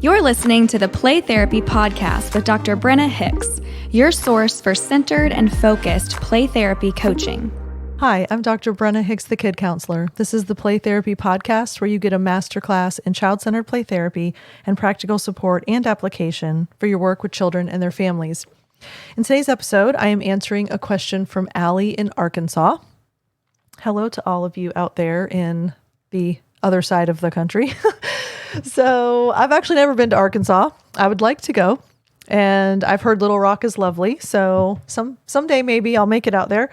You're listening to the Play Therapy Podcast with Dr. Brenna Hicks, your source for centered and focused play therapy coaching. Hi, I'm Dr. Brenna Hicks, the Kid Counselor. This is the Play Therapy Podcast where you get a masterclass in child-centered play therapy and practical support and application for your work with children and their families. In today's episode, I am answering a question from Allie in Arkansas. Hello to all of you out there in the other side of the country. So I've actually never been to Arkansas. I would like to go, and I've heard Little Rock is lovely. So someday maybe I'll make it out there,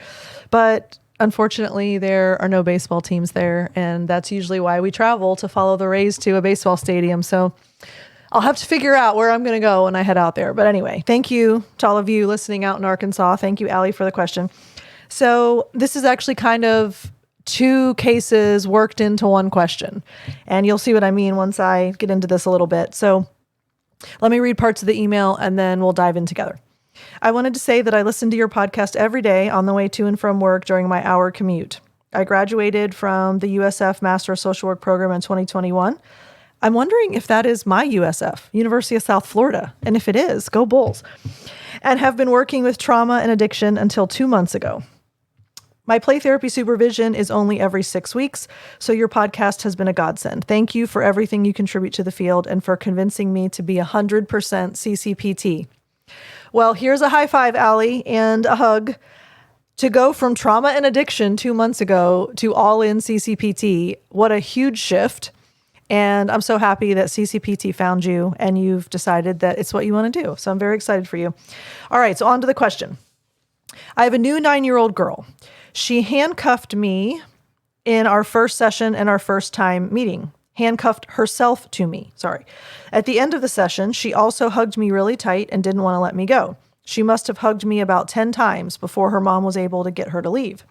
but unfortunately there are no baseball teams there, and that's usually why we travel to follow the Rays to a baseball stadium. So I'll have to figure out where I'm going to go when I head out there. But anyway, thank you to all of you listening out in Arkansas. Thank you, Allie, for the question. So this is actually kind of two cases worked into one question, and you'll see what I mean once I get into this a little bit. So let me read parts of the email and then we'll dive in together. I wanted to say that I listen to your podcast every day on the way to and from work during my hour commute. I graduated from the USF Master of Social Work program in 2021. I'm wondering if that is my USF, University of South Florida. And if it is, go Bulls. And have been working with trauma and addiction until 2 months ago. My play therapy supervision is only every 6 weeks, so your podcast has been a godsend. Thank you for everything you contribute to the field and for convincing me to be 100% CCPT. Well, here's a high five, Allie, and a hug. To go from trauma and addiction 2 months ago to all-in CCPT, what a huge shift. And I'm so happy that CCPT found you and you've decided that it's what you want to do. So I'm very excited for you. All right, so on to the question. I have a new 9-year-old girl. She handcuffed me in our first session and our first time meeting. Handcuffed herself to me, sorry. At the end of the session, she also hugged me really tight and didn't want to let me go. She must have hugged me about 10 times before her mom was able to get her to leave.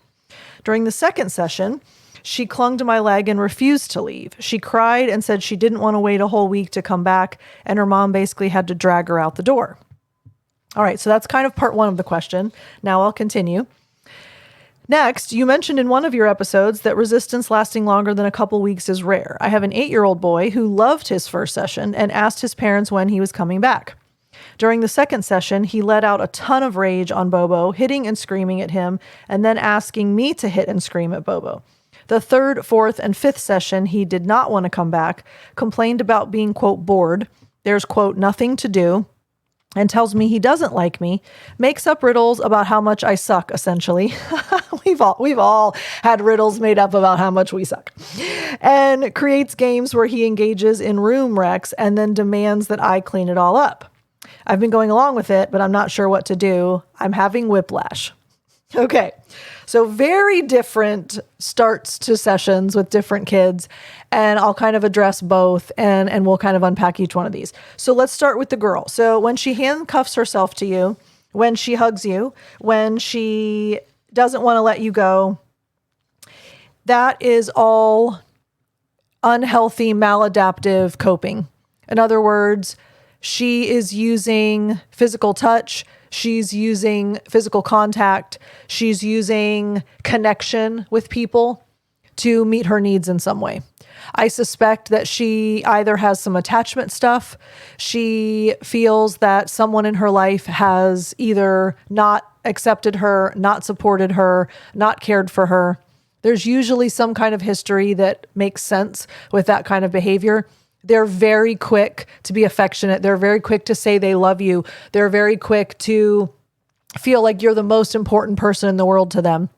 During the second session, she clung to my leg and refused to leave. She cried and said she didn't want to wait a whole week to come back, and her mom basically had to drag her out the door. All right, so that's kind of part one of the question. Now I'll continue. Next, you mentioned in one of your episodes that resistance lasting longer than a couple weeks is rare. I have an 8-year-old boy who loved his first session and asked his parents when he was coming back. During the second session, he let out a ton of rage on Bobo, hitting and screaming at him, and then asking me to hit and scream at Bobo. The third, fourth, and fifth session, he did not want to come back, complained about being, quote, bored. There's, quote, nothing to do, and tells me he doesn't like me, makes up riddles about how much I suck, essentially. We've all had riddles made up about how much we suck. And creates games where he engages in room wrecks and then demands that I clean it all up. I've been going along with it, but I'm not sure what to do. I'm having whiplash. Okay, so very different starts to sessions with different kids, and I'll kind of address both, and we'll kind of unpack each one of these. So let's start with the girl. So when she handcuffs herself to you, when she hugs you, when she doesn't want to let you go, that is all unhealthy, maladaptive coping. In other words, she is using physical touch, she's using physical contact, she's using connection with people to meet her needs in some way. I suspect that she either has some attachment stuff, she feels that someone in her life has either not accepted her, not supported her, not cared for her. There's usually some kind of history that makes sense with that kind of behavior. They're very quick to be affectionate. They're very quick to say they love you. They're very quick to feel like you're the most important person in the world to them.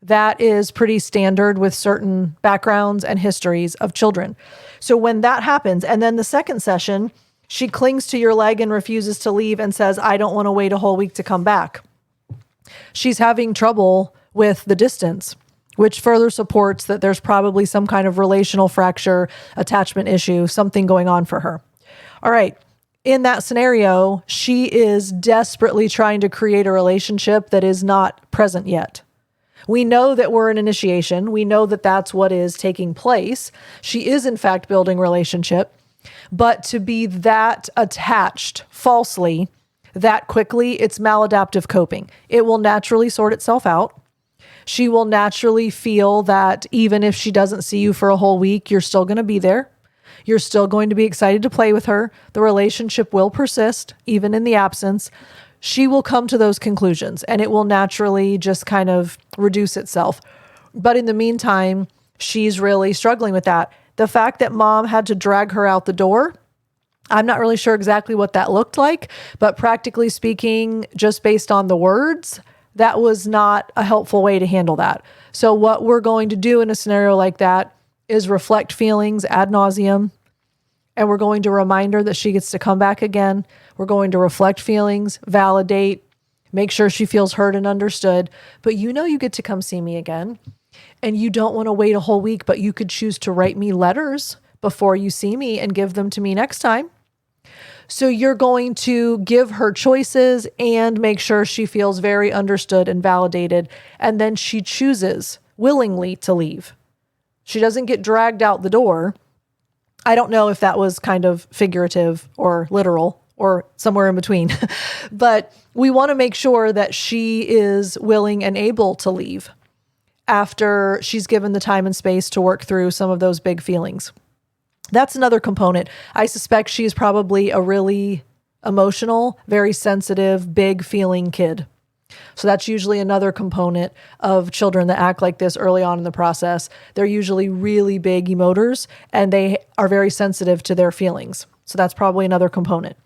That is pretty standard with certain backgrounds and histories of children. So when that happens, and then the second session, she clings to your leg and refuses to leave and says, I don't want to wait a whole week to come back. She's having trouble with the distance, which further supports that there's probably some kind of relational fracture, attachment issue, something going on for her. All right. In that scenario, she is desperately trying to create a relationship that is not present yet. We know that we're in initiation. We know that that's what is taking place. She is, in fact, building relationship. But to be that attached falsely, that quickly, it's maladaptive coping. It will naturally sort itself out. She will naturally feel that even if she doesn't see you for a whole week, you're still going to be there. You're still going to be excited to play with her. The relationship will persist, even in the absence. She will come to those conclusions and it will naturally just kind of reduce itself. But in the meantime, she's really struggling with that. The fact that mom had to drag her out the door, I'm not really sure exactly what that looked like, but practically speaking, just based on the words, that was not a helpful way to handle that. So what we're going to do in a scenario like that is reflect feelings ad nauseum. And we're going to remind her that she gets to come back again. We're going to reflect feelings, validate, make sure she feels heard and understood. But you get to come see me again. And you don't want to wait a whole week, but you could choose to write me letters before you see me and give them to me next time. So you're going to give her choices and make sure she feels very understood and validated. And then she chooses willingly to leave. She doesn't get dragged out the door. I don't know if that was kind of figurative or literal or somewhere in between, but we want to make sure that she is willing and able to leave after she's given the time and space to work through some of those big feelings. That's another component. I suspect she's probably a really emotional, very sensitive, big feeling kid. So that's usually another component of children that act like this early on in the process. They're usually really big emoters and they are very sensitive to their feelings. So that's probably another component.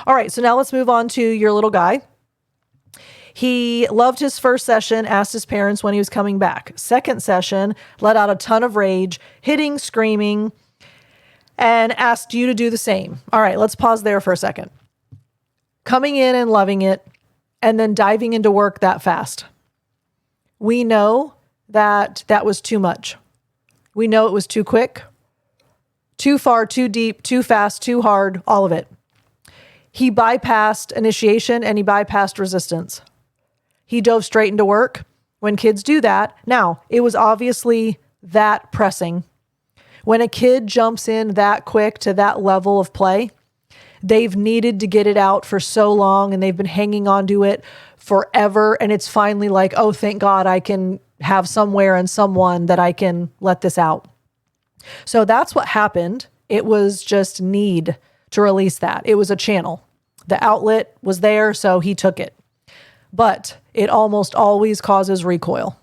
All right, so now let's move on to your little guy. He loved his first session, asked his parents when he was coming back. Second session, let out a ton of rage, hitting, screaming, and asked you to do the same. All right, let's pause there for a second. Coming in and loving it, and then diving into work that fast. We know that that was too much. We know it was too quick, too far, too deep, too fast, too hard, all of it. He bypassed initiation and he bypassed resistance. He dove straight into work. When kids do that, now, it was obviously that pressing. When a kid jumps in that quick to that level of play, they've needed to get it out for so long and they've been hanging on to it forever. And it's finally like, oh, thank God I can have somewhere and someone that I can let this out. So that's what happened. It was just need to release that. It was a channel. The outlet was there, so he took it. But it almost always causes recoil.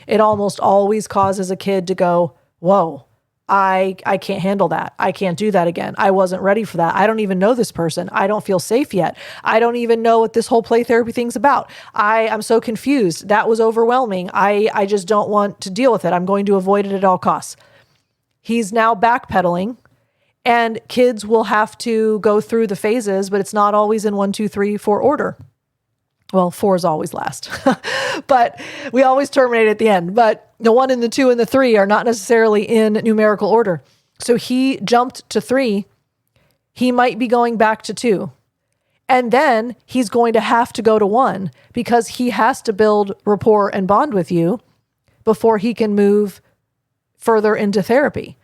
It almost always causes a kid to go, whoa, I can't handle that. I can't do that again. I wasn't ready for that. I don't even know this person. I don't feel safe yet. I don't even know what this whole play therapy thing's about. I'm so confused. That was overwhelming. I just don't want to deal with it. I'm going to avoid it at all costs. He's now backpedaling, and kids will have to go through the phases, but it's not always in 1, 2, 3, 4 order. Well, 4 is always last, but we always terminate at the end. But the 1 and the 2 and the 3 are not necessarily in numerical order. So he jumped to 3. He might be going back to 2. And then he's going to have to go to 1 because he has to build rapport and bond with you before he can move further into therapy.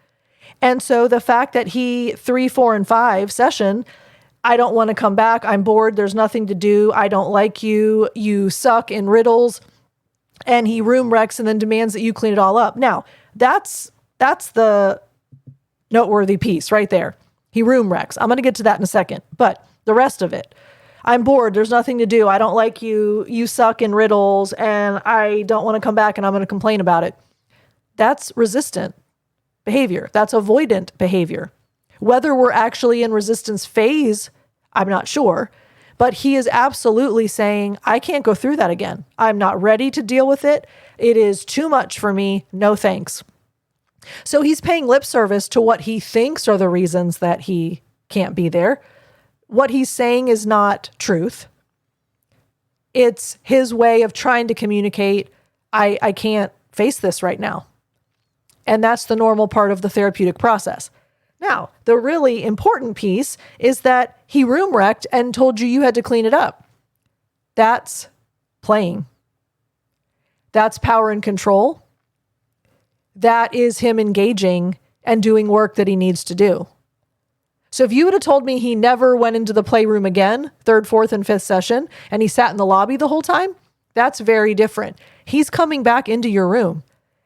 And so the fact that he 3, 4, and 5 session, I don't want to come back. I'm bored. There's nothing to do. I don't like you. You suck in riddles. And he room wrecks and then demands that you clean it all up. Now, that's the noteworthy piece right there. He room wrecks. I'm going to get to that in a second. But the rest of it, I'm bored. There's nothing to do. I don't like you. You suck in riddles. And I don't want to come back and I'm going to complain about it. That's resistant behavior. That's avoidant behavior. Whether we're actually in resistance phase, I'm not sure, but he is absolutely saying, I can't go through that again. I'm not ready to deal with it. It is too much for me. No thanks. So he's paying lip service to what he thinks are the reasons that he can't be there. What he's saying is not truth. It's his way of trying to communicate, I can't face this right now. And that's the normal part of the therapeutic process. Now, the really important piece is that he room wrecked and told you had to clean it up. That's playing. That's power and control. That is him engaging and doing work that he needs to do. So if you would have told me he never went into the playroom again, 3rd, 4th, and 5th session, and he sat in the lobby the whole time, that's very different. He's coming back into your room.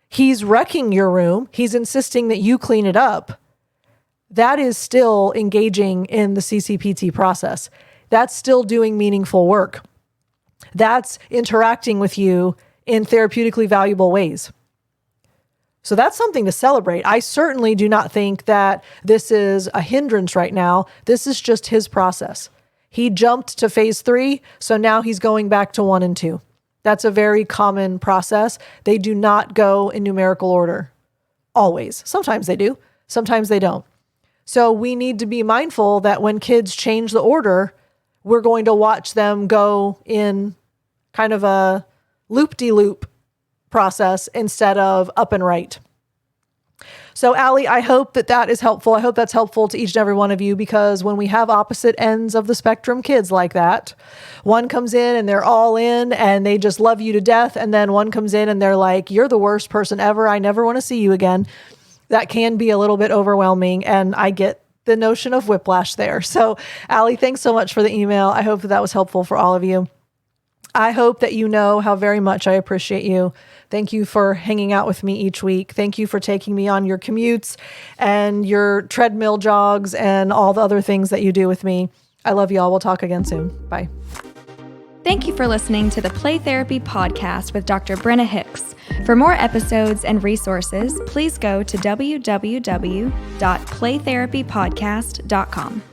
He's wrecking your room. He's insisting that you clean it up. that is still engaging in the CCPT process. That's still doing meaningful work. That's interacting with you in therapeutically valuable ways. So that's something to celebrate. I certainly do not think that this is a hindrance right now. This is just his process. He jumped to phase 3, so now he's going back to 1 and 2. That's a very common process. They do not go in numerical order. Always. Sometimes they do. Sometimes they don't. So we need to be mindful that when kids change the order, we're going to watch them go in kind of a loop-de-loop process instead of up and right. So Allie, I hope that is helpful. I hope that's helpful to each and every one of you, because when we have opposite ends of the spectrum kids like that, one comes in and they're all in and they just love you to death. And then one comes in and they're like, you're the worst person ever. I never want to see you again. That can be a little bit overwhelming. And I get the notion of whiplash there. So Allie, thanks so much for the email. I hope that was helpful for all of you. I hope that you know how very much I appreciate you. Thank you for hanging out with me each week. Thank you for taking me on your commutes and your treadmill jogs and all the other things that you do with me. I love you all. We'll talk again soon. Bye. Thank you for listening to the Play Therapy Podcast with Dr. Brenna Hicks. For more episodes and resources, please go to www.playtherapypodcast.com.